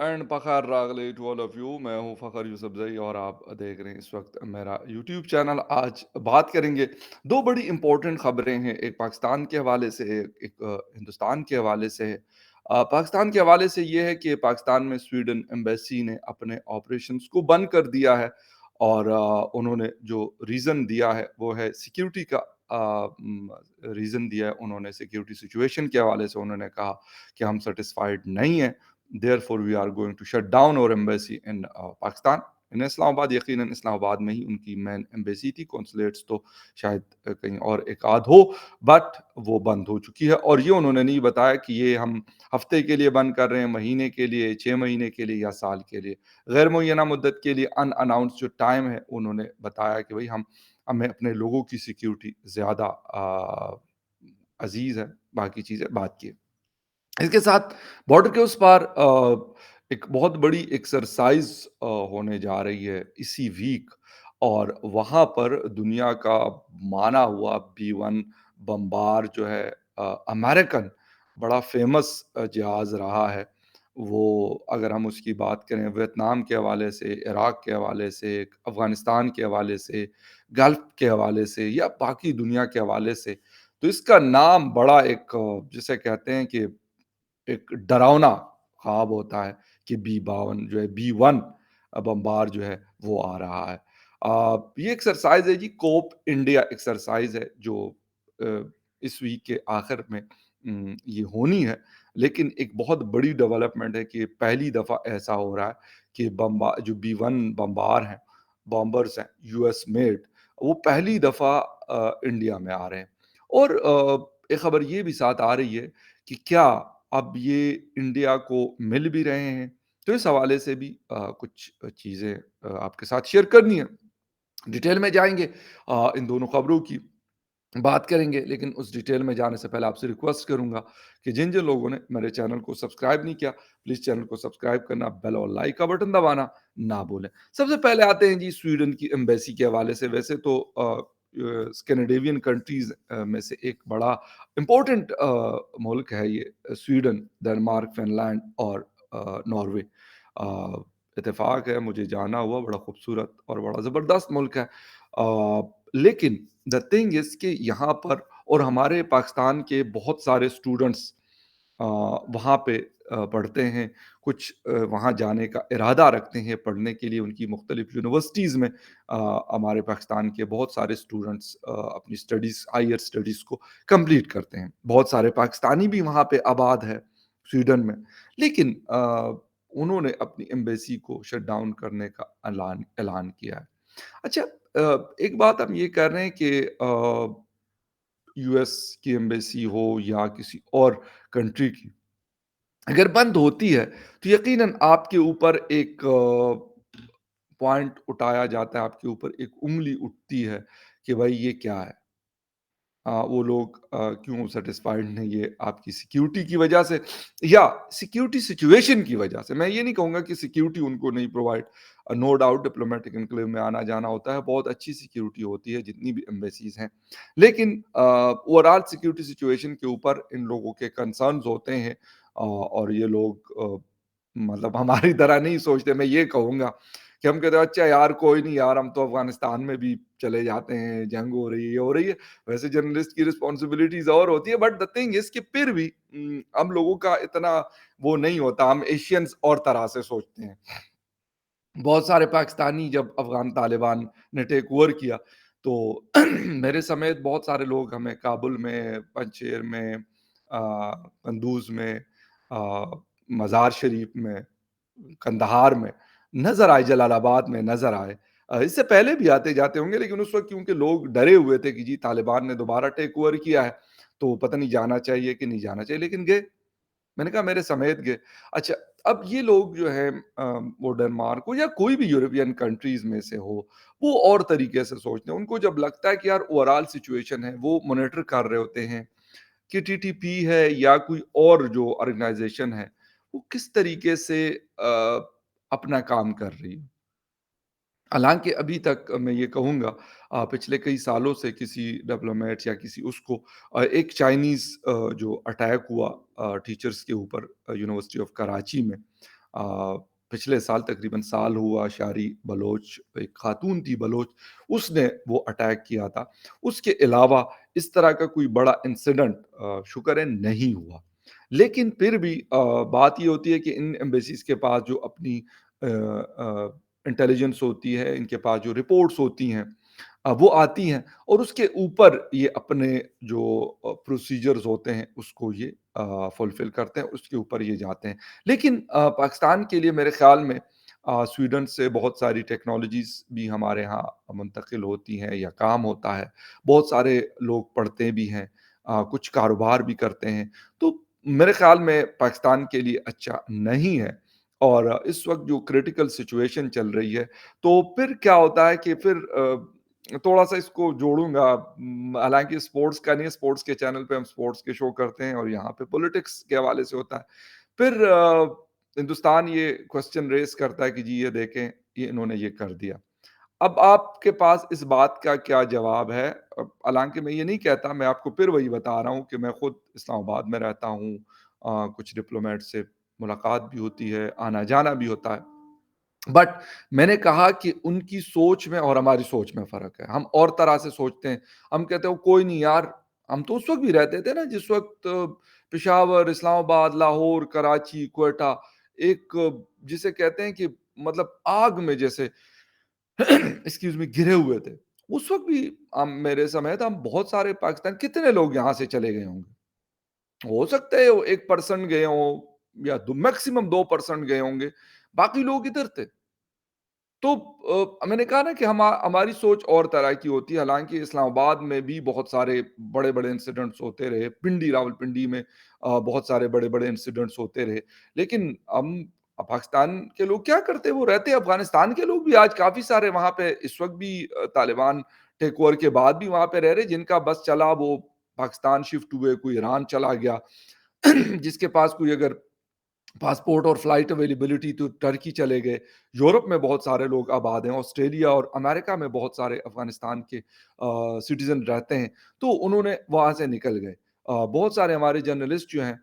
And Fakhar रागले to all of you. मैं हूं फ़खर यूसुफज़ई और आप देख रहे हैं इस वक्त मेरा यूट्यूब चैनल। आज बात करेंगे दो बड़ी इंपॉर्टेंट खबरें हैं, एक पाकिस्तान के हवाले से, एक हिंदुस्तान के हवाले से है। पाकिस्तान के हवाले से ये है कि पाकिस्तान में स्वीडन एम्बेसी ने अपने ऑपरेशंस को बंद कर दिया है और उन्होंने जो रीज़न दिया है वो है सिक्योरिटी का। रीज़न दिया है उन्होंने सिक्योरिटी सिचुएशन के हवाले से। उन्होंने कहा कि हम सेटिस्फाइड नहीं हैं, therefore we are going to shut down our embassy in Pakistan, in Islamabad. यकीनन इस्लामाबाद में ही उनकी मेन एम्बेसी थी, कॉन्सुलेट्स तो शायद कहीं और एक आध हो, बट वो बंद हो चुकी है। और ये उन्होंने नहीं बताया कि ये हम हफ्ते के लिए बंद कर रहे हैं, महीने के लिए, 6 महीने के लिए या साल के लिए। गैर मुअय्यना मुद्दत के लिए अनअनाउंस्ड जो टाइम है, उन्होंने बताया कि भाई हमें अपने लोगों की सिक्योरिटी ज़्यादा अजीज़ है, बाकी चीज़ें बात की। इसके साथ बॉर्डर के उस पार एक बहुत बड़ी एक्सरसाइज होने जा रही है इसी वीक, और वहाँ पर दुनिया का माना हुआ बी 1 बम्बार जो है, अमेरिकन बड़ा फेमस जहाज़ रहा है वो। अगर हम उसकी बात करें वियतनाम के हवाले से, इराक के हवाले से, अफ़गानिस्तान के हवाले से, गल्फ़ के हवाले से या बाकी दुनिया के हवाले से, तो इसका नाम बड़ा एक जिसे कहते हैं कि एक डरावना ख्वाब होता है कि बी 52 जो है, बी 1 बम्बार जो है वो आ रहा है। ये एक्सरसाइज है जी, कोप इंडिया एक्सरसाइज है जो इस वीक के आखिर में ये होनी है। लेकिन एक बहुत बड़ी डेवलपमेंट है कि पहली दफ़ा ऐसा हो रहा है कि बम्बा जो बी 1 बम्बार हैं, बॉम्बर्स हैं यूएस मेड, वो पहली दफ़ा इंडिया में आ रहे हैं। और एक खबर ये भी साथ आ रही है कि क्या अब ये इंडिया को मिल भी रहे हैं? तो इस हवाले से भी कुछ चीज़ें आपके साथ शेयर करनी है। डिटेल में जाएँगे, इन दोनों खबरों की बात करेंगे, लेकिन उस डिटेल में जाने से पहले आपसे रिक्वेस्ट करूँगा कि जिन-जिन लोगों ने मेरे चैनल को सब्सक्राइब नहीं किया, प्लीज़ चैनल को सब्सक्राइब करना, बेल और लाइक का बटन दबाना ना भूलें। सबसे पहले आते हैं जी स्वीडन की एम्बेसी के हवाले से। वैसे तो स्कैंडिनेवियन कंट्रीज़ में से एक बड़ा इम्पोर्टेंट मुल्क है ये स्वीडन, डेनमार्क, फ़िनलैंड और नॉर्वे। अ, इत्तेफ़ाक है, मुझे जाना हुआ, बड़ा खूबसूरत और बड़ा ज़बरदस्त मुल्क है। लेकिन द थिंग इज़ कि यहाँ पर और हमारे पाकिस्तान के बहुत सारे स्टूडेंट्स वहाँ पे पढ़ते हैं। कुछ वहाँ जाने का इरादा रखते हैं पढ़ने के लिए उनकी मुख्तलिफ यूनिवर्सिटीज़ में। हमारे पाकिस्तान के बहुत सारे स्टूडेंट्स अपनी स्टडीज़, हायर स्टडीज़ को कंप्लीट करते हैं। बहुत सारे पाकिस्तानी भी वहाँ पे आबाद है स्वीडन में। लेकिन उन्होंने अपनी एम्बेसी को शट डाउन करने का ऐलान ऐलान किया है। अच्छा, एक बात हम ये कर रहे हैं कि यूएस की एम्बेसी हो या किसी और कंट्री की, अगर बंद होती है, तो यकीनन आपके ऊपर एक पॉइंट उठाया जाता है, आपके ऊपर एक उँगली उठती है कि भाई ये क्या है? वो लोग क्यों सैटिस्फाइड नहीं है आपकी सिक्योरिटी की वजह से या सिक्योरिटी सिचुएशन की वजह से। मैं ये नहीं कहूँगा कि सिक्योरिटी उनको नहीं provide, no doubt diplomatic enclave में आना-जाना होता है, बहुत अच्छी सिक्योरिटी होती है जितनी भी एम्बेसीज़ हैं। लेकिन ओवरऑल सिक्योरिटी सिचुएशन के ऊपर इन लोगों के कंसर्न्स होते हैं, और ये लोग मतलब हमारी तरह नहीं सोचते। मैं ये कहूँगा कि हम कहते हैं अच्छा यार कोई नहीं यार, हम तो अफ़गानिस्तान में भी चले जाते हैं, जंग हो रही है, ये हो रही है। वैसे जर्नलिस्ट की रिस्पॉन्सिबिलिटीज़ और होती है, बट द थिंग इज़ कि फिर भी हम लोगों का इतना वो नहीं होता, हम एशियंस और तरह से सोचते हैं। बहुत सारे पाकिस्तानी जब अफ़गान तालिबान ने टेक ओवर किया, तो मेरे समेत बहुत सारे लोग हमें काबुल में, पंजशेर में, कंदूज़ में, मज़ार शरीफ में, कंदहार में नज़र आए, जलालाबाद में नज़र आए। इससे पहले भी आते-जाते होंगे, लेकिन उस वक़्त क्योंकि लोग डरे हुए थे कि जी तालिबान ने दोबारा टेक ओवर किया है, तो पता नहीं जाना चाहिए कि नहीं जाना चाहिए, लेकिन गए। मैंने कहा मेरे समेत गए। अच्छा, अब ये लोग जो हैं वो डेनमार्क हो या कोई भी यूरोपियन कंट्रीज़ में से हो, वो और तरीके से सोचते हैं। उनको जब लगता है कि यार ओवरऑल सिचुएशन है, वो मॉनिटर कर रहे होते हैं कि टीटीपी है या कोई और जो ऑर्गेनाइज़ेशन है, वो किस तरीके से अपना काम कर रही है। हालाँकि अभी तक मैं ये कहूँगा पिछले कई सालों से किसी डिप्लोमेट या किसी उसको एक चाइनीज़ जो अटैक हुआ टीचर्स के ऊपर यूनिवर्सिटी ऑफ कराची में, पिछले साल तकरीबन साल हुआ शारी बलोच, एक खातून थी बलोच, उसने वो अटैक किया था। उसके अलावा इस तरह का कोई बड़ा इंसिडेंट शुक्र है नहीं हुआ। लेकिन फिर भी बात ये होती है कि इन एम्बेसीज़ के पास जो अपनी इंटेलिजेंस होती है, इनके पास जो रिपोर्ट्स होती हैं वो आती हैं और उसके ऊपर ये अपने जो प्रोसीजर्स होते हैं उसको ये फुलफ़िल करते हैं, उसके ऊपर ये जाते हैं। लेकिन पाकिस्तान के लिए मेरे ख़्याल में स्वीडन से बहुत सारी टेक्नोलॉज़ीज़ भी हमारे यहाँ मुंतकिल होती हैं या काम होता है। बहुत सारे लोग पढ़ते भी हैं, कुछ कारोबार भी करते हैं। तो मेरे ख़्याल में पाकिस्तान के लिए अच्छा नहीं है और इस वक़्त जो क्रिटिकल सिचुएशन चल रही है, तो फिर क्या होता है कि फिर थोड़ा-सा इसको जोड़ूँगा, हालाँकि स्पोर्ट्स का नहीं है, स्पोर्ट्स के चैनल पे हम स्पोर्ट्स के शो करते हैं और यहाँ पे पॉलिटिक्स के हवाले से होता है। फिर हिंदुस्तान ये क्वेश्चन रेज़ करता है कि जी ये देखें, ये इन्होंने ये कर दिया। अब आपके पास इस बात का क्या जवाब है? हालाँकि मैं ये नहीं कहता, मैं आपको फिर वही बता रहा हूँ कि मैं खुद इस्लामाबाद में रहता हूँ। कुछ डिप्लोमेट से मुलाकात भी होती है, आना-जाना भी होता है। बट मैंने कहा कि उनकी सोच में और हमारी सोच में फ़र्क है। हम और तरह से सोचते हैं। हम कहते हैं कोई नहीं यार, हम तो उस वक़्त भी रहते थे ना जिस वक़्त पेशावर, इस्लामाबाद, लाहौर, कराची, क्वेटा एक जिसे कहते हैं कि मतलब आग में जैसे एक्सक्यूज़ मी घिरे हुए थे। उस वक़्त भी मेरे समेत हम बहुत सारे पाकिस्तान कितने लोग यहाँ से चले गए होंगे? हो सकता है वो 1% गए हों या दो मैक्सिमम 2% गए होंगे, बाकी लोग इधर थे। तो मैंने कहा ना कि हमारी सोच और तरह की होती है, हालाँकि इस्लामाबाद में भी बहुत सारे बड़े-बड़े इंसिडेंट्स होते रहे, रावलपिंडी में बहुत सारे बड़े-बड़े इंसिडेंट्स होते रहे। लेकिन हम पाकिस्तान के लोग क्या करते हैं, वो रहते हैं, अफ़गानिस्तान के लोग भी आज काफ़ी सारे वहाँ पे इस वक़्त भी तालिबान टेक ओवर के बाद भी वहाँ पे रह रहे हैं, जिनका बस चला वो पाकिस्तान शिफ्ट हुए, कोई ईरान चला गया, जिसके पास कोई अगर पासपोर्ट और फ्लाइट अवेलेबिलिटी तो टर्की चले गए। यूरोप में बहुत सारे लोग आबाद हैं, ऑस्ट्रेलिया और अमेरिका में बहुत सारे अफ़गानिस्तान के सिटीज़न रहते हैं, तो उन्होंने वहाँ से निकल गए। बहुत सारे हमारे जर्नलिस्ट जो हैं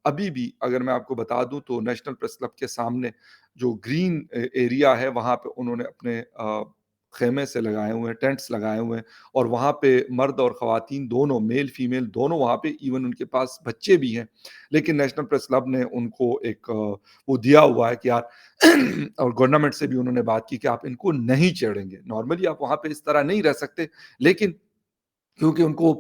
अभी भी अगर मैं आपको बता दूँ तो नेशनल प्रेस क्लब के सामने जो ग्रीन एरिया है वहाँ पे उन्होंने अपने ख़ेमे से लगाए हुए हैं, टेंट्स लगाए हुए हैं और वहाँ पे मर्द और ख़वातीन दोनों, मेल-फीमेल दोनों वहाँ पे, इवन उनके पास बच्चे भी हैं। लेकिन नेशनल प्रेस क्लब ने उनको एक वो दिया हुआ है कि यार और गवर्नमेंट से भी उन्होंने बात की कि आप इनको नहीं छेड़ेंगे। नॉर्मली आप वहाँ पे इस तरह नहीं रह सकते, लेकिन क्योंकि उनको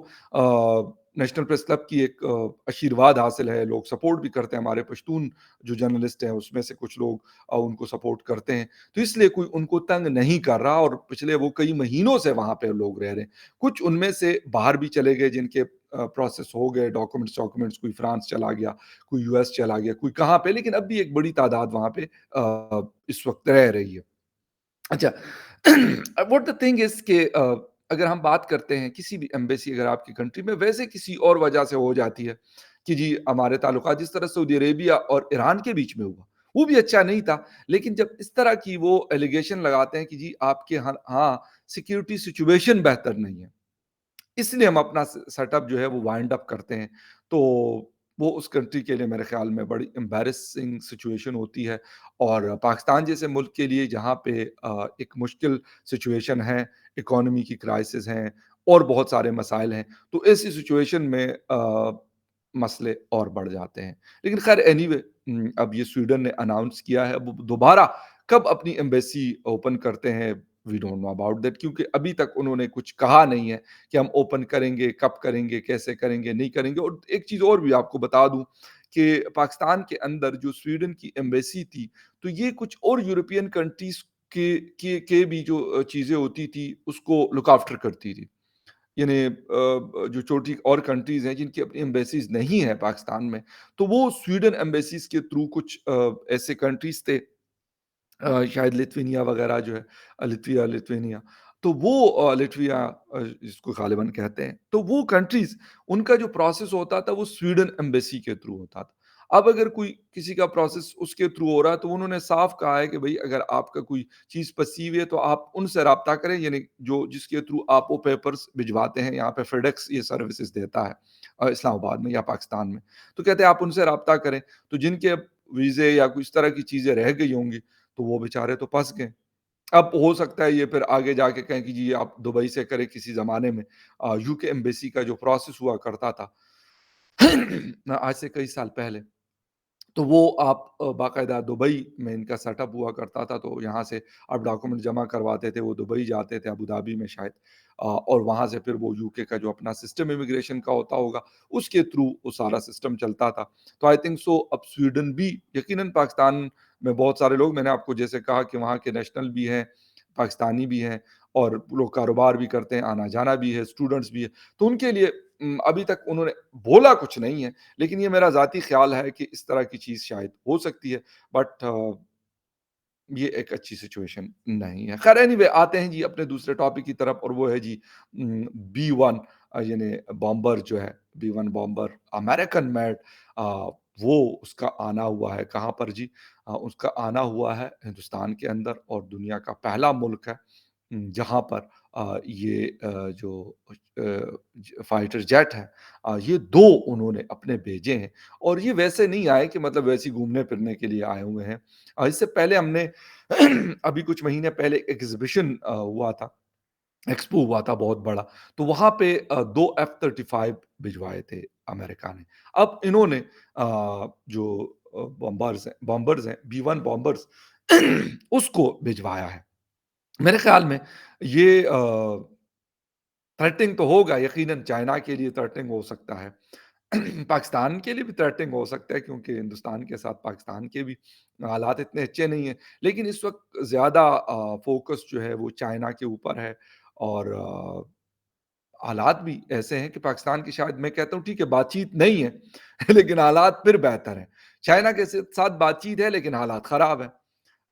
नेशनल प्रेस क्लब की एक आशीर्वाद हासिल है, लोग सपोर्ट भी करते हैं, हमारे पश्तून जो जर्नलिस्ट हैं, उसमें से कुछ लोग उनको सपोर्ट करते हैं। तो इसलिए कोई उनको तंग नहीं कर रहा और पिछले वो कई महीनों से वहाँ पे लोग रह रहे हैं। कुछ उनमें से बाहर भी चले गए जिनके प्रोसेस हो गए, डॉक्यूमेंट्स कोई फ्रांस चला गया, कोई यूएस चला गया, कोई कहाँ पे, लेकिन अब भी एक बड़ी तादाद वहाँ पे इस वक़्त रह रही है। अच्छा व्हाट द थिंग इज़ कि अगर हम बात करते हैं किसी भी एम्बेसी अगर आपकी कंट्री में वैसे किसी और वजह से हो जाती है कि जी हमारे ताल्लुकात जिस तरह सऊदी अरेबिया और ईरान के बीच में हुआ, वो भी अच्छा नहीं था। लेकिन जब इस तरह की वो एलिगेशन लगाते हैं कि जी आपके यहाँ सिक्योरिटी सिचुएशन बेहतर नहीं है। इसलिए हम अपना सेटअप जो है वो वाइंड अप करते हैं। तो वो उस कंट्री के लिए मेरे ख़्याल में बड़ी एम्बैरेसिंग सिचुएशन होती है और पाकिस्तान जैसे मुल्क के लिए जहाँ पे एक मुश्किल सिचुएशन है, इकोनॉमी की क्राइसिस है और बहुत सारे मसाइल हैं, तो ऐसी सिचुएशन में मसले और बढ़ जाते हैं। लेकिन ख़ैर एनीवे अब ये स्वीडन ने अनाउंस किया है, अब दोबारा कब अपनी एम्बेसी ओपन करते हैं, we don't know about that क्योंकि अभी तक उन्होंने कुछ कहा नहीं है। कि हम ओपन करेंगे, कब करेंगे, कैसे करेंगे, नहीं करेंगे और एक चीज़ और भी आपको बता दूँ कि पाकिस्तान के अंदर जो स्वीडन की एम्बेसी थी, तो ये कुछ और यूरोपियन कंट्रीज़ के भी जो चीज़ें होती थी, उसको लुक आफ्टर करती थी। यानी जो छोटी और कंट्रीज़ हैं जिनकी अपनी एम्बेसीज़ नहीं है पाकिस्तान में, तो वो स्वीडन एम्बेसीज़ के थ्रू कुछ ऐसे कंट्रीज़ थे शायद लिथुआनिया वगैरह जो है लिथुआनिया तो वो लिटविया जिसको गालिबन कहते हैं, तो वो कंट्रीज़ उनका जो प्रोसेस होता था वो स्वीडन एम्बेसी के थ्रू होता था। अब अगर कोई किसी का प्रोसेस उसके थ्रू हो रहा है तो उन्होंने साफ कहा है कि भई अगर आपका कोई चीज़ फँसी हुई है तो आप उनसे राब्ता करें यानी जो जिसके थ्रू आप वो पेपर्स भिजवाते हैं, यहाँ पे फेडेक्स ये सर्विसेज़ देता है इस्लामाबाद में या पाकिस्तान में। तो कहते हैं आप उनसे राब्ता करें, तो जिनके वीज़े या कुछ इस तरह की चीज़ें रह गई होंगी, तो वो बेचारे तो फँस गए। अब हो सकता है ये फिर आगे जाके कहें कि जी आप दुबई से करें किसी ज़माने में यूके एम्बेसी का जो प्रोसेस हुआ करता था आज से कई साल पहले। तो वो आप बाकायदा दुबई में इनका सेटअप हुआ करता था, तो यहाँ से आप डॉक्यूमेंट जमा करवाते थे, वो दुबई जाते थे, अबू धाबी में शायद और वहाँ से फिर वो यूके का जो अपना सिस्टम इमिग्रेशन का होता होगा, उसके थ्रू वो सारा सिस्टम चलता था। तो आई थिंक सो अब स्वीडन भी यकीनन पाकिस्तान में बहुत सारे लोग मैंने आपको जैसे कहा कि वहाँ के नेशनल भी हैं, पाकिस्तानी भी हैं और लोग कारोबार भी करते हैं, आना-जाना भी है, स्टूडेंट्स भी हैं। तो उनके लिए अभी तक उन्होंने बोला कुछ नहीं है, लेकिन ये मेरा ज़ाती ख़्याल है कि इस तरह की चीज़ शायद हो सकती है बट ये एक अच्छी सिचुएशन नहीं है। ख़ैर एनीवे आते हैं जी अपने दूसरे टॉपिक की तरफ और वो है जी बी-1 यानी बॉम्बर जो है, बी-1 बॉम्बर अमेरिकन मेड अ, वो उसका आना हुआ है कहाँ पर जी? उसका आना हुआ है हिंदुस्तान के अंदर और दुनिया का पहला मुल्क है जहाँ पर ये जो फाइटर जेट है ये 2 उन्होंने अपने भेजे हैं और ये वैसे नहीं आए कि मतलब वैसे ही घूमने-फिरने के लिए आए हुए हैं। इससे पहले हमने अभी कुछ महीने पहले एग्ज़िबिशन हुआ था, एक्सपो हुआ था बहुत बड़ा, तो वहाँ पे 2 F-35 भिजवाए थे अमेरिका ने। अब इन्होंने जो बॉम्बर्स हैं, बी-1 बॉम्बर्स उसको भिजवाया है। मेरे ख़्याल में ये थ्रेटनिंग तो होगा यकीनन चाइना के लिए थ्रेटनिंग हो सकता है। पाकिस्तान के लिए भी थ्रेटनिंग हो सकता है क्योंकि हिंदुस्तान के साथ पाकिस्तान के भी हालात इतने अच्छे नहीं हैं। लेकिन इस वक़्त ज़्यादा फ़ोकस जो है वो चाइना के ऊपर है और हालात भी ऐसे हैं कि पाकिस्तान की शायद मैं कहता हूँ ठीक है बातचीत नहीं है लेकिन हालात फिर बेहतर हैं। चाइना के साथ बातचीत है लेकिन हालात ख़राब हैं।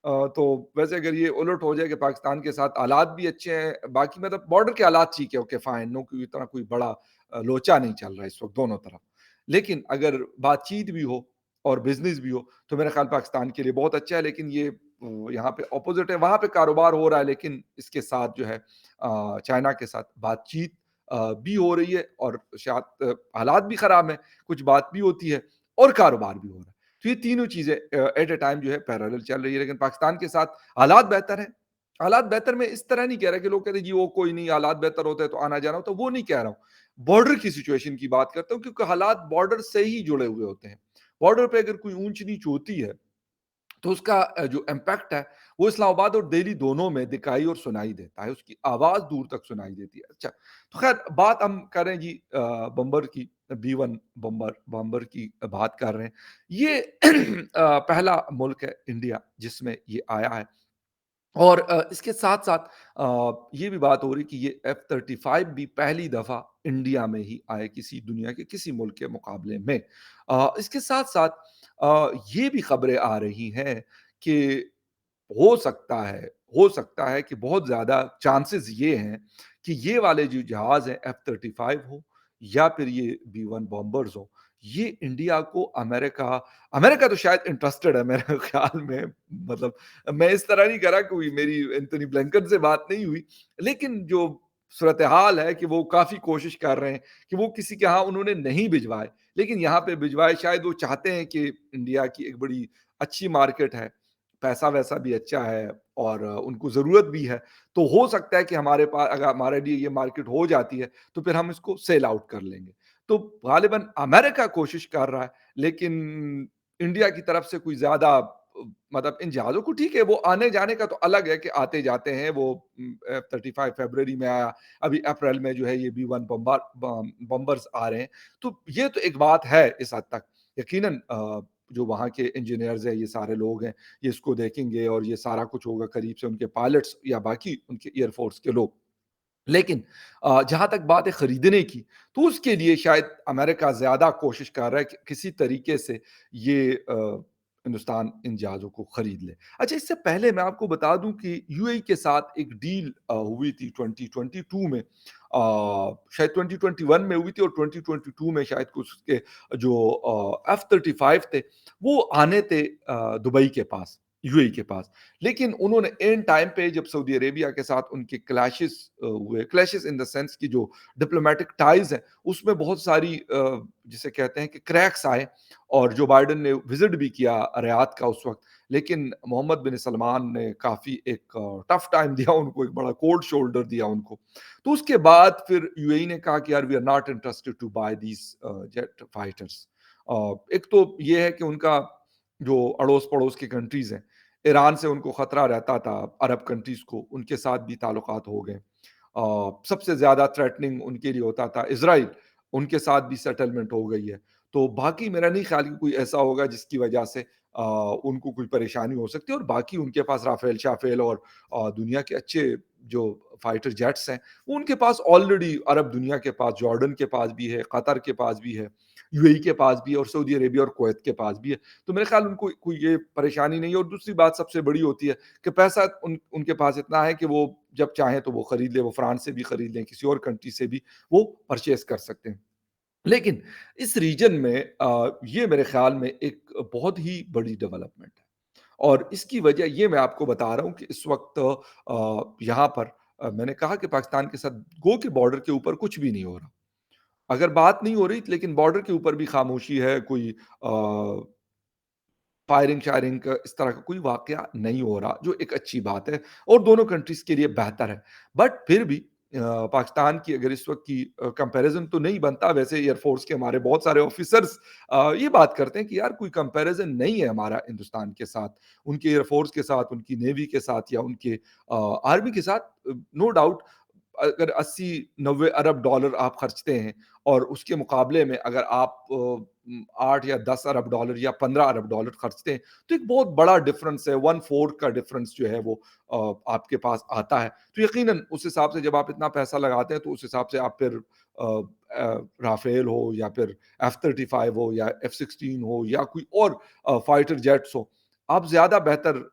तो वैसे अगर ये उलट हो जाए कि पाकिस्तान के साथ हालात भी अच्छे हैं, बाकी मतलब बॉर्डर के हालात ठीक है, ओके फाइन, नो कोई इतना कोई बड़ा लोचा नहीं चल रहा है इस वक़्त दोनों तरफ। लेकिन अगर बातचीत भी हो और बिज़नेस भी हो, तो मेरा ख़्याल पाकिस्तान के लिए बहुत अच्छा है, लेकिन ये यहाँ पे अपोज़िट है, वहाँ पे कारोबार हो रहा है, लेकिन इसके साथ जो है चाइना के साथ बातचीत भी हो रही है और शायद हालात भी ख़राब हैं, कुछ बात भी होती है और कारोबार भी हो रहा है। तो ये तीनों चीज़ें एट अ टाइम जो है पैरेलल चल रही है, लेकिन पाकिस्तान के साथ हालात बेहतर हैं। हालात बेहतर मैं इस तरह नहीं कह रहा कि लोग कहते हैं जी वो कोई नहीं हालात बेहतर होते हैं तो आना-जाना होता है, वो नहीं कह रहा हूँ। बॉर्डर की सिचुएशन की बात करता हूँ क्योंकि हालात बॉर्डर से ही जुड़े हुए होते हैं। बॉर्डर पे अगर कोई ऊँच-नीच होती है तो उसका जो इम्पैक्ट है, वो इस्लामाबाद और दिल्ली दोनों में दिखाई और सुनाई देता है, उसकी आवाज़ दूर तक सुनाई देती है। अच्छा, तो ख़ैर बात हम कर रहे हैं जी बम्बर की, बी-1 बम्बर की बात कर रहे हैं। ये पहला मुल्क है इंडिया जिसमें ये आया है। और इसके साथ-साथ ये भी बात हो रही कि ये F-35 भी पहली दफ़ा इंडिया में ही आए किसी दुनिया के किसी मुल्क के मुकाबले में। इसके साथ-साथ ये भी खबरें आ रही हैं कि हो सकता है कि बहुत ज़्यादा चांसेस ये हैं कि ये वाले जो जहाज़ हैं F-35 हो या फिर ये बी-1 बॉम्बर्स हों, ये इंडिया को अमेरिका अमेरिका तो शायद इंटरेस्टेड है मेरे ख़्याल में मतलब मैं इस तरह नहीं कह रहा कोई मेरी एंथोनी ब्लिंकन से बात नहीं हुई, लेकिन जो सूरत-ए-हाल है कि वो काफ़ी कोशिश कर रहे हैं कि वो किसी के यहाँ उन्होंने नहीं भिजवाए, लेकिन यहाँ पे भिजवाए शायद वो चाहते हैं कि इंडिया की एक बड़ी अच्छी मार्केट है, पैसा-वैसा भी अच्छा है और उनको ज़रूरत भी है। तो हो सकता है कि अगर हमारे लिए ये मार्केट हो जाती है, तो फिर हम इसको सेल आउट कर लेंगे। तो गालिबन अमेरिका कोशिश कर रहा है, लेकिन इंडिया की तरफ से कोई ज़्यादा मतलब इन जहाज़ों को ठीक है, वो आने-जाने का तो अलग है कि आते-जाते हैं, वो F-35 फ़रवरी में आया, अभी अप्रैल में जो है ये बी-1 बम्बर्स आ रहे हैं। तो ये तो एक बात है इस हद तक। यकीनन जो वहाँ के इंजीनियर्स हैं, ये सारे लोग हैं, ये इसको देखेंगे और ये सारा कुछ होगा करीब से उनके पायलट्स या बाकी उनके एयर फ़ोर्स के लोग। लेकिन जहाँ तक बात है खरीदने की, तो उसके लिए शायद अमेरिका ज़्यादा कोशिश कर रहा है कि किसी तरीके से ये हिंदुस्तान इन जहाज़ों को खरीद ले। अच्छा इससे पहले मैं आपको बता दूँ कि यूएई के साथ एक डील हुई थी 2022 में शायद 2021 में हुई थी और 2022 में शायद कुछ उसके जो F-35 थे, वो आने थे दुबई के पास, यूएई के पास। लेकिन उन्होंने एंड टाइम पे जब सऊदी अरेबिया के साथ उनके हुए, क्लैशेस इन द सेंस कि जो डिप्लोमैटिक टाइज़ हैं, उसमें बहुत सारी जिसे कहते हैं कि क्रैक्स आए, और जो बाइडेन ने विज़िट भी किया रियाद का उस वक़्त। लेकिन मोहम्मद बिन सलमान ने काफ़ी एक टफ टाइम दिया उनको, एक बड़ा कोल्ड शोल्डर दिया उनको। तो उसके बाद फिर यूएई ने कहा कि यार we are not interested to buy these jet fighters. एक तो ये है कि उनका जो अड़ोस-पड़ोस की कंट्रीज़ हैं, ईरान से उनको खतरा रहता था, अरब कंट्रीज़ को, उनके साथ भी ताल्लुकात हो गए। सबसे ज़्यादा थ्रेटनिंग उनके लिए होता था इज़राइल, उनके साथ भी सेटलमेंट हो गई है। तो बाकी मेरा नहीं ख़्याल कि कोई ऐसा होगा जिसकी वजह से उनको कोई परेशानी हो सकती है, और बाकी उनके पास राफ़ेल-शाफ़ेल और दुनिया के अच्छे जो फाइटर जेट्स हैं, वो उनके पास ऑलरेडी अरब दुनिया के पास, जॉर्डन के पास भी है, कतर के पास भी है, यूएई के पास भी है, और सऊदी अरेबिया और कुवैत के पास भी है। तो मेरे ख़्याल उनको कोई ये परेशानी नहीं है, और दूसरी बात सबसे बड़ी होती है कि पैसा उनके पास इतना है कि वो जब चाहें तो वो खरीद लें, वो फ्रांस से भी खरीद लें, किसी और कंट्री से भी वो परचेज़ कर सकते हैं। लेकिन इस रीजन में ये मेरे ख़्याल में एक बहुत ही बड़ी डेवलपमेंट है, और इसकी वजह ये मैं आपको बता रहा हूँ कि इस वक़्त यहाँ पर मैंने कहा कि पाकिस्तान के साथ गो के बॉर्डर के ऊपर कुछ भी नहीं हो रहा। अगर बात नहीं हो रही, लेकिन बॉर्डर के ऊपर भी खामोशी है, कोई फायरिंग-शायरिंग का इस तरह का कोई वाक़या नहीं हो रहा, जो एक अच्छी बात है और दोनों कंट्रीज़ के लिए बेहतर है। बट फिर भी पाकिस्तान की अगर इस वक़्त की कंपैरिज़न तो नहीं बनता, वैसे एयर फ़ोर्स के हमारे बहुत सारे ऑफ़िसर्स ये बात करते हैं कि यार कोई कंपैरिज़न नहीं है हमारा हिंदुस्तान के साथ, उनके एयर फ़ोर्स के साथ, उनकी नेवी के साथ, या उनके आर्मी के साथ। नो डाउट अगर 80-90 अरब डॉलर आप खर्चते हैं, और उसके मुकाबले में अगर आप 8 या 10 अरब डॉलर या 15 अरब डॉलर खर्चते हैं, तो एक बहुत बड़ा डिफरेंस है, 1/4 का डिफरेंस जो है वो आपके पास आता है। तो यकीनन उस हिसाब से जब आप इतना पैसा लगाते हैं, तो उस हिसाब से आप फिर राफेल हो, या फिर F-35 हो, या F-16 हो, या कोई और फाइटर जेट्स हो, आप ज़्यादा बेहतर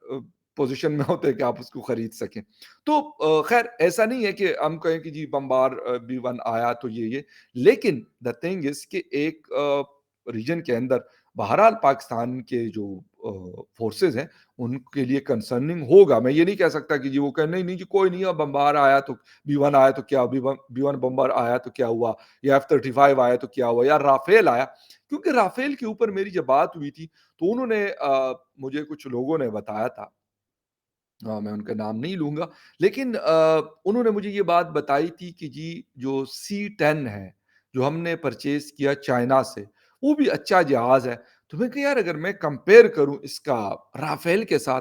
पोज़ीशन में होते हैं कि आप उसको खरीद सकें। तो ख़ैर ऐसा नहीं है कि हम कहें कि जी बम्बार B-1 आया तो ये। लेकिन द थिंग इज़ कि एक रीजन के अंदर बहरहाल पाकिस्तान के जो फ़ोर्सेज़ हैं, उनके लिए कंसर्निंग होगा। मैं ये नहीं कह सकता कि जी वो कहें नहीं, नहीं जी कोई नहीं, अब बम्बार आया तो B-1 आया तो क्या, B-1 बम्बार आया तो क्या हुआ, या F-35 आया तो क्या हुआ, या राफ़ेल आया। क्योंकि राफ़ेल के ऊपर मेरी जब बात हुई थी, तो उन्होंने मुझे कुछ लोगों ने बताया था, मैं उनका नाम नहीं लूँगा, लेकिन उन्होंने मुझे ये बात बताई थी कि जी जो C-10 है, जो हमने परचेज़ किया चाइना से, वो भी अच्छा जहाज़ है। तो मैं कहा यार अगर मैं कंपेयर करूँ इसका राफ़ेल के साथ,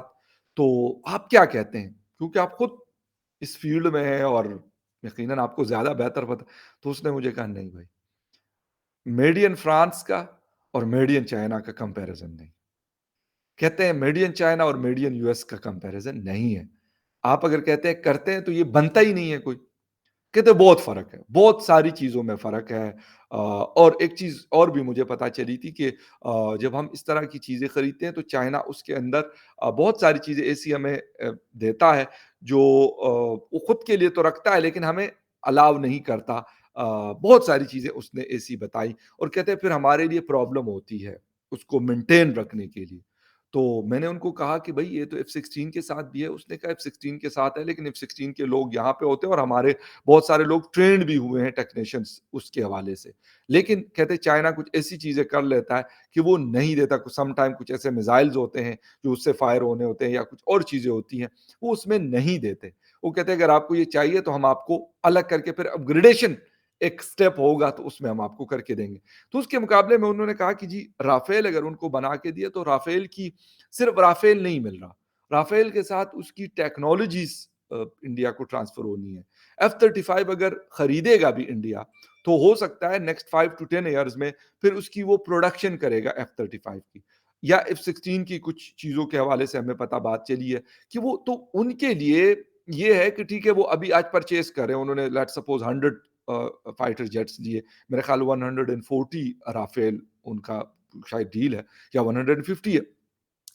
तो आप क्या कहते हैं? क्योंकि आप खुद इस फ़ील्ड में हैं और यकीनन आपको ज़्यादा बेहतर पता। तो उसने मुझे कहा नहीं भाई, मेड इन फ्रांस का और मेड इन चाइना का कंपैरिज़न नहीं। कहते हैं मेड इन चाइना और मेड इन यूएस का कंपैरिज़न नहीं है। आप अगर कहते हैं करते हैं तो ये बनता ही नहीं है कोई। कहते हैं बहुत फ़र्क है, बहुत सारी चीज़ों में फ़र्क है। और एक चीज़ और भी मुझे पता चली थी कि जब हम इस तरह की चीज़ें खरीदते हैं तो चाइना उसके अंदर बहुत सारी चीज़ें ऐसी हमें देता है जो वो खुद के लिए तो रखता है, लेकिन हमें अलाउ नहीं करता। बहुत सारी चीज़ें उसने ऐसी बताई, और कहते हैं फिर हमारे लिए प्रॉब्लम होती है उसको मेंटेन रखने के लिए। तो मैंने उनको कहा कि भई ये तो F-16 के साथ भी है। उसने कहा F-16 के साथ है, लेकिन F-16 के लोग यहाँ पे होते हैं, और हमारे बहुत सारे लोग ट्रेन्ड भी हुए हैं टेक्नीशियंस उसके हवाले से। लेकिन कहते चाइना कुछ ऐसी चीज़ें कर लेता है कि वो नहीं देता, कुछ सम टाइम कुछ ऐसे मिसाइल्स होते हैं जो उससे फायर होने होते हैं, या कुछ और चीज़ें होती हैं, वो उसमें नहीं देते। वो कहते हैं अगर आपको ये चाहिए तो हम आपको अलग करके फिर अपग्रेडेशन एक स्टेप होगा तो उसमें हम आपको करके देंगे। तो उसके मुकाबले में उन्होंने कहा कि जी राफेल अगर उनको बना के दिए, तो राफेल की सिर्फ राफेल नहीं मिल रहा, राफेल के साथ उसकी टेक्नोलॉजीज़ इंडिया को ट्रांसफ़र होनी है। F-35 अगर खरीदेगा भी इंडिया, तो हो सकता है नेक्स्ट 5 टू 10 इयर्स में फिर उसकी वो प्रोडक्शन करेगा F-35 की, या F-16 की कुछ चीज़ों के हवाले से हमें पता बात चली है कि वो तो उनके लिए ये है कि ठीक है, वो अभी आज परचेज़ कर रहे हैं। उन्होंने लेट्स सपोज़ 100 फाइटर जेट्स लिए, मेरे ख्याल 140 राफेल उनका शायद डील है, या 150 है।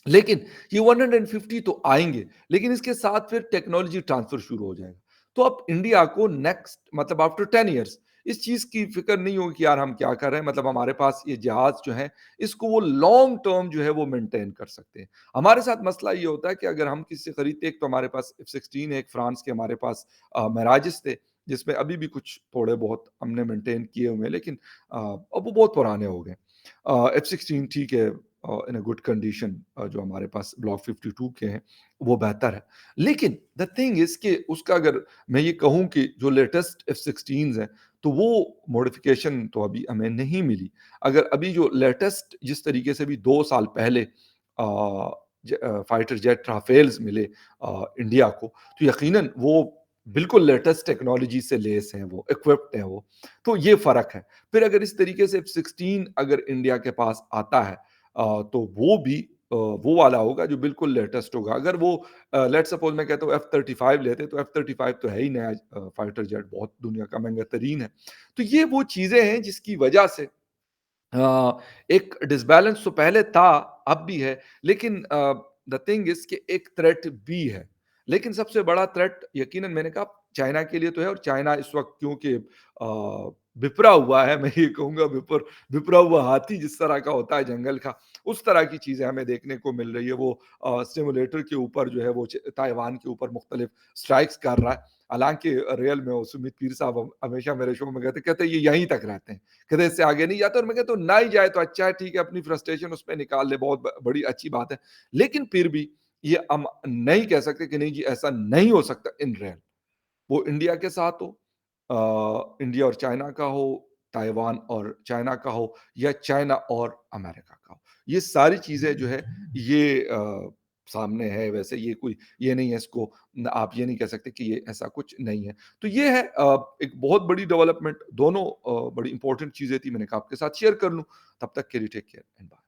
लेकिन ये 150 तो आएँगे, लेकिन इसके साथ फिर टेक्नोलॉजी ट्रांसफर शुरू हो जाएगा। तो अब इंडिया को नेक्स्ट मतलब आफ्टर 10 इयर्स इस चीज़ की फ़िक्र नहीं होगी कि यार हम क्या कर रहे हैं, मतलब हमारे पास ये जहाज़ जो है, इसको वो लॉन्ग टर्म जो है वो मेंटेन कर सकते हैं। हमारे साथ मसला ये होता है कि अगर हम किसी से खरीदते हैं, एक तो हमारे पास F-16 है, एक फ्रांस के हमारे पास मिराजेस थे, जिसमें अभी भी कुछ थोड़े बहुत हमने मेंटेन किए हुए हैं, लेकिन अब वो बहुत पुराने हो गए। F-16 ठीक है, इन अ गुड कंडीशन, जो हमारे पास ब्लॉक 52 के हैं, वो बेहतर है। लेकिन द थिंग इज़ कि उसका अगर मैं ये कहूँ कि जो लेटेस्ट F-16s हैं, तो वो मॉडिफ़िकेशन तो अभी हमें नहीं मिली। अगर अभी जो लेटेस्ट जिस तरीके से अभी 2 साल पहले फाइटर जेट राफ़ेल्स मिले इंडिया को, तो यकीनन वो बिल्कुल लेटेस्ट टेक्नोलॉजी से लैस हैं वो, इक्विप्ड हैं वो। तो ये फ़र्क है। फिर अगर इस तरीके से F-16 अगर इंडिया के पास आता है, तो वो भी वो वाला होगा जो बिल्कुल लेटेस्ट होगा। अगर वो लेट्स सपोज़ मैं कहता हूँ F-35 लेते, तो F-35 तो है ही नया फाइटर जेट, बहुत दुनिया का महँगा तरीन है। तो ये वो चीज़ें हैं जिसकी वजह से एक डिसबैलेंस तो पहले था, अब भी है, लेकिन द थिंग इज़ कि एक थ्रेट भी है। लेकिन सबसे बड़ा थ्रेट यकीनन मैंने कहा चाइना के लिए तो है, और चाइना इस वक़्त क्योंकि बिफरा हुआ है, मैं ये कहूँगा बिफरा हुआ हाथी जिस तरह का होता है जंगल का, उस तरह की चीज़ें हमें देखने को मिल रही है। वो सिम्युलेटर के ऊपर जो है वो ताइवान के ऊपर मुख्तलिफ स्ट्राइक्स कर रहा है। हालाँकि रियल में वो सुमित पीर साहब हमेशा मेरे शो में कहते हैं ये यहीं तक रहते हैं। कहते इससे आगे नहीं जाते, और मैं कहता हूँ ना ही जाए तो अच्छा है, ठीक है, अपनी फ्रस्ट्रेशन उसपे निकाल ले, बहुत बड़ी अच्छी बात है। लेकिन फिर भी ये हम नहीं कह सकते कि नहीं जी ऐसा नहीं हो सकता इन रियल। वो इंडिया के साथ हो, इंडिया और चाइना का हो, ताइवान और चाइना का हो, या चाइना और अमेरिका का हो। ये सारी चीज़ें जो है ये सामने है, वैसे ये कोई ये नहीं है, इसको आप ये नहीं कह सकते कि ये ऐसा कुछ नहीं है। तो ये है एक बहुत बड़ी डेवलपमेंट, दोनों बड़ी इंपॉर्टेंट चीज़ें थी, मैंने कहा आपके साथ शेयर कर लूँ। तब तक के लिए टेक केयर एंड बाय।